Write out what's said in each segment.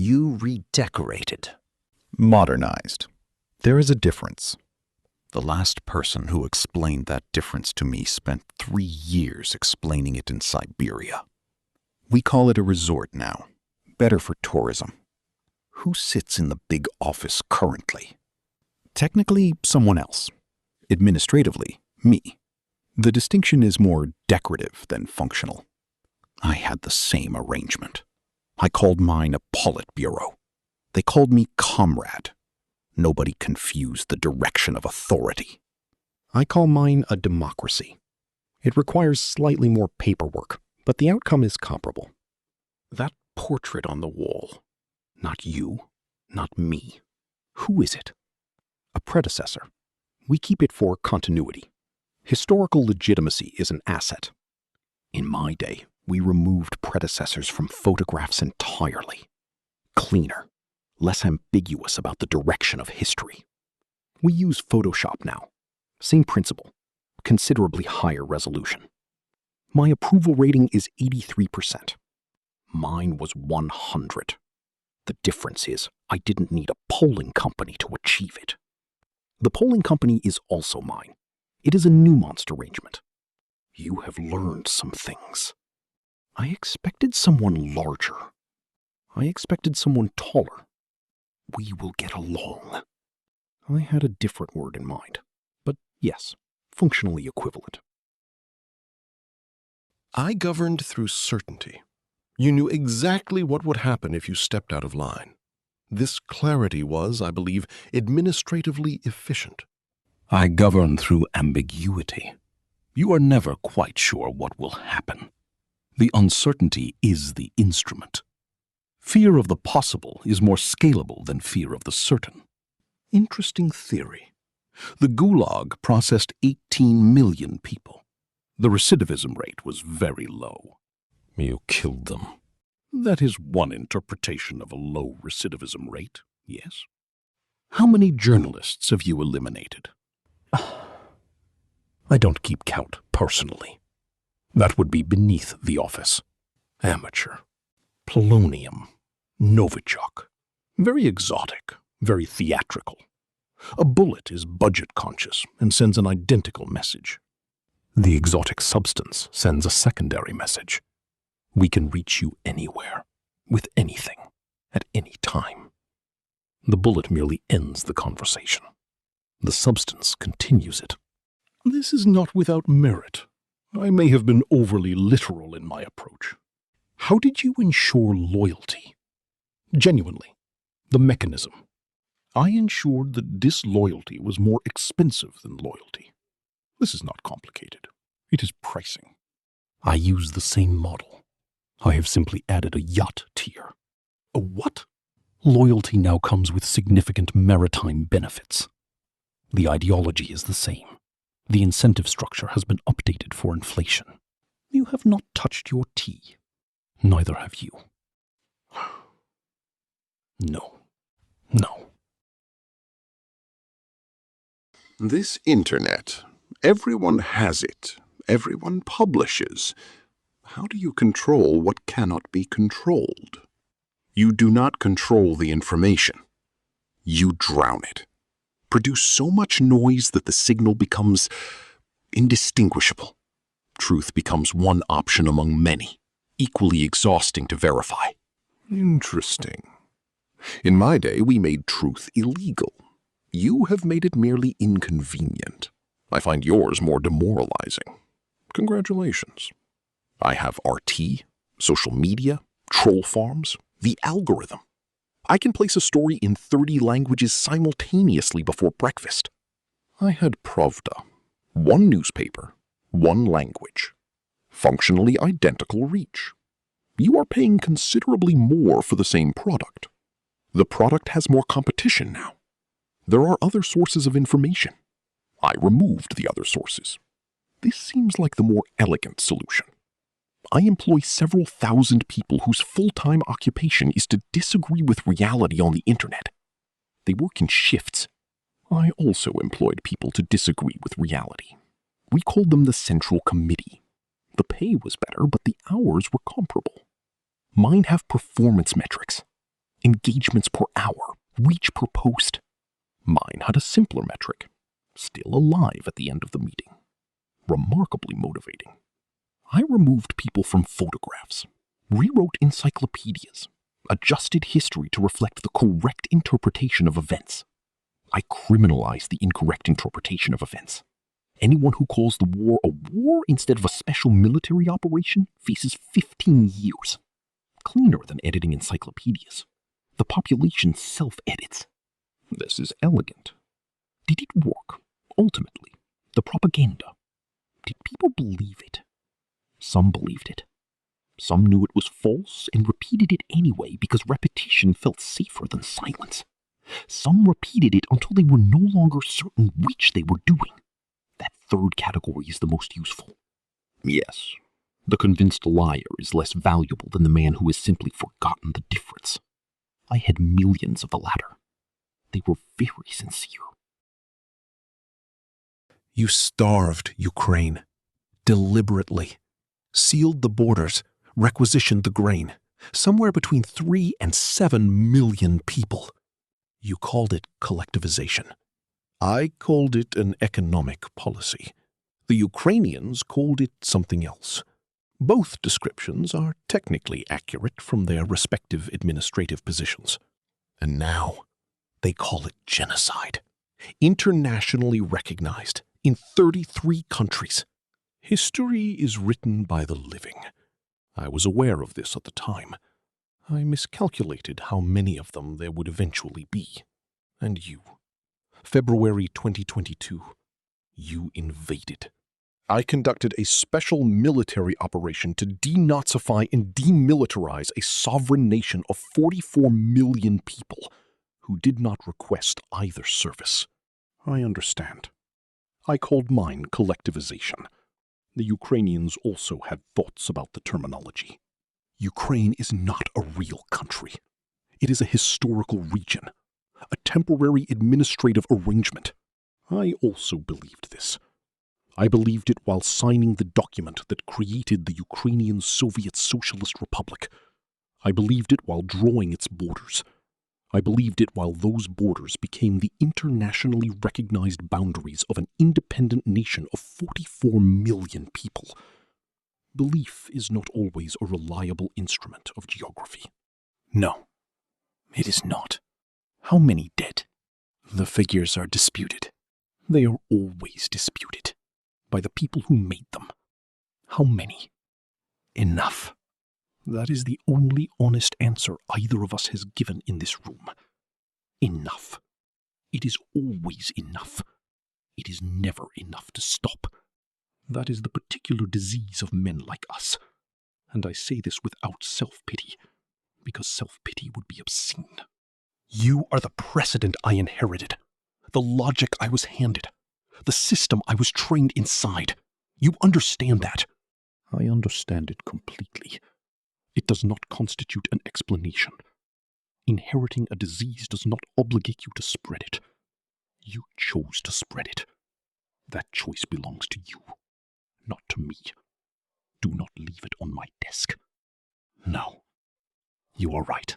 You redecorated. Modernized. There is a difference. The last person who explained that difference to me spent 3 years explaining it in Siberia. We call it a resort now. Better for tourism. Who sits in the big office currently? Technically, someone else. Administratively, me. The distinction is more decorative than functional. I had the same arrangement. I called mine a Politburo. They called me comrade. Nobody confused the direction of authority. I call mine a democracy. It requires slightly more paperwork, but the outcome is comparable. That portrait on the wall. Not you, not me. Who is it? A predecessor. We keep it for continuity. Historical legitimacy is an asset. In my day, we removed predecessors from photographs entirely. Cleaner, less ambiguous about the direction of history. We use Photoshop now. Same principle, considerably higher resolution. My approval rating is 83%. Mine was 100. The difference is I didn't need a polling company to achieve it. The polling company is also mine. It is a nuanced arrangement. You have learned some things. I expected someone larger. I expected someone taller. We will get along. I had a different word in mind, but yes, functionally equivalent. I governed through certainty. You knew exactly what would happen if you stepped out of line. This clarity was, I believe, administratively efficient. I govern through ambiguity. You are never quite sure what will happen. The uncertainty is the instrument. Fear of the possible is more scalable than fear of the certain. Interesting theory. The Gulag processed 18 million people. The recidivism rate was very low. You killed them. That is one interpretation of a low recidivism rate, yes? How many journalists have you eliminated? I don't keep count personally. That would be beneath the office. Amateur. Polonium. Novichok. Very exotic, very theatrical. A bullet is budget conscious and sends an identical message. The exotic substance sends a secondary message. We can reach you anywhere, with anything, at any time. The bullet merely ends the conversation. The substance continues it. This is not without merit. I may have been overly literal in my approach. How did you ensure loyalty? Genuinely, the mechanism. I ensured that disloyalty was more expensive than loyalty. This is not complicated. It is pricing. I use the same model. I have simply added a yacht tier. A what? Loyalty now comes with significant maritime benefits. The ideology is the same. The incentive structure has been updated for inflation. You have not touched your tea. Neither have you. No. No. This internet, everyone has it. Everyone publishes. How do you control what cannot be controlled? You do not control the information. You drown it. Produce so much noise that the signal becomes indistinguishable. Truth becomes one option among many, equally exhausting to verify. Interesting. In my day, we made truth illegal. You have made it merely inconvenient. I find yours more demoralizing. Congratulations. I have RT, social media, troll farms, the algorithm. I can place a story in 30 languages simultaneously before breakfast. I had Pravda, one newspaper, one language, functionally identical reach. You are paying considerably more for the same product. The product has more competition now. There are other sources of information. I removed the other sources. This seems like the more elegant solution. I employ several thousand people whose full-time occupation is to disagree with reality on the internet. They work in shifts. I also employed people to disagree with reality. We called them the Central Committee. The pay was better, but the hours were comparable. Mine have performance metrics. engagements per hour, reach per post. Mine had a simpler metric, still alive at the end of the meeting. Remarkably motivating. I removed people from photographs, rewrote encyclopedias, adjusted history to reflect the correct interpretation of events. I criminalized the incorrect interpretation of events. Anyone who calls the war a war instead of a special military operation faces 15 years. Cleaner than editing encyclopedias. The population self-edits. This is elegant. Did it work? Ultimately, the propaganda. Did people believe it? Some believed it. Some knew it was false and repeated it anyway because repetition felt safer than silence. Some repeated it until they were no longer certain which they were doing. That third category is the most useful. Yes, the convinced liar is less valuable than the man who has simply forgotten the difference. I had millions of the latter. They were very sincere. You starved Ukraine. Deliberately. Sealed the borders. Requisitioned the grain. Somewhere between 3 and 7 million people. You called it collectivization. I called it an economic policy. The Ukrainians called it something else. Both descriptions are technically accurate from their respective administrative positions. And now, they call it genocide. Internationally recognized in 33 countries. History is written by the living. I was aware of this at the time. I miscalculated how many of them there would eventually be. And you. February 2022. You invaded. I conducted a special military operation to denazify and demilitarize a sovereign nation of 44 million people who did not request either service. I understand. I called mine collectivization. The Ukrainians also had thoughts about the terminology. Ukraine is not a real country. It is a historical region, a temporary administrative arrangement. I also believed this. I believed it while signing the document that created the Ukrainian Soviet Socialist Republic. I believed it while drawing its borders. I believed it while those borders became the internationally recognized boundaries of an independent nation of 44 million people. Belief is not always a reliable instrument of geography. No, it is not. How many dead? The figures are disputed. They are always disputed. By the people who made them. How many? Enough. That is the only honest answer either of us has given in this room. Enough. It is always enough. It is never enough to stop. That is the particular disease of men like us. And I say this without self-pity, because self-pity would be obscene. You are the precedent I inherited, the logic I was handed, the system I was trained inside. You understand that. I understand it completely. It does not constitute an explanation. Inheriting a disease does not obligate you to spread it. You chose to spread it. That choice belongs to you, not to me. Do not leave it on my desk. No, you are right.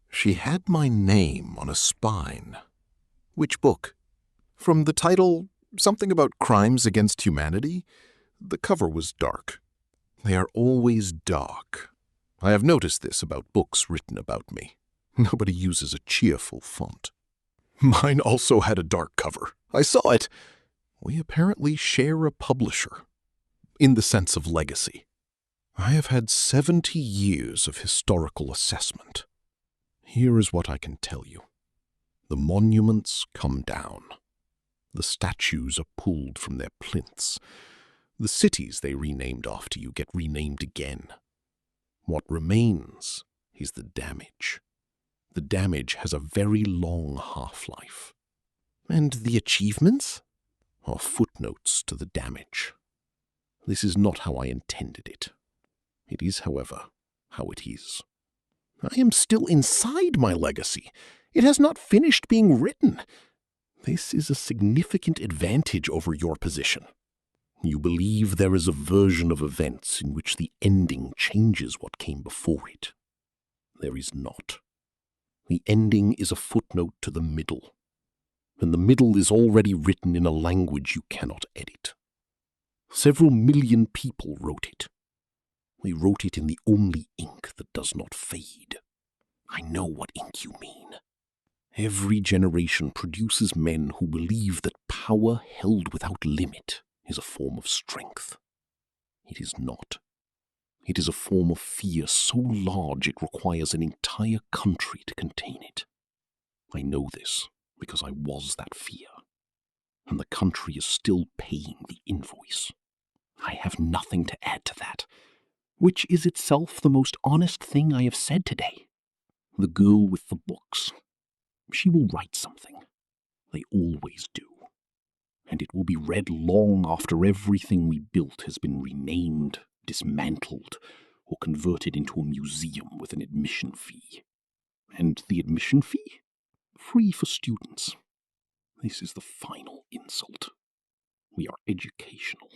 She had my name on a spine. Which book? From the title, something about crimes against humanity? The cover was dark. They are always dark. I have noticed this about books written about me. Nobody uses a cheerful font. Mine also had a dark cover. I saw it. We apparently share a publisher, in the sense of legacy. I have had 70 years of historical assessment. Here is what I can tell you. The monuments come down. The statues are pulled from their plinths. The cities they renamed after you get renamed again. What remains is the damage. The damage has a very long half-life. And the achievements are footnotes to the damage. This is not how I intended it. It is, however, how it is. I am still inside my legacy. It has not finished being written. This is a significant advantage over your position. You believe there is a version of events in which the ending changes what came before it. There is not. The ending is a footnote to the middle, and the middle is already written in a language you cannot edit. Several million people wrote it. They wrote it in the only ink that does not fade. I know what ink you mean. Every generation produces men who believe that power held without limit is a form of strength. It is not. It is a form of fear so large it requires an entire country to contain it. I know this because I was that fear, and the country is still paying the invoice. I have nothing to add to that, which is itself the most honest thing I have said today. The girl with the books. She will write something. They always do. And it will be read long after everything we built has been renamed, dismantled, or converted into a museum with an admission fee. And the admission fee? Free for students. This is the final insult. We are educational.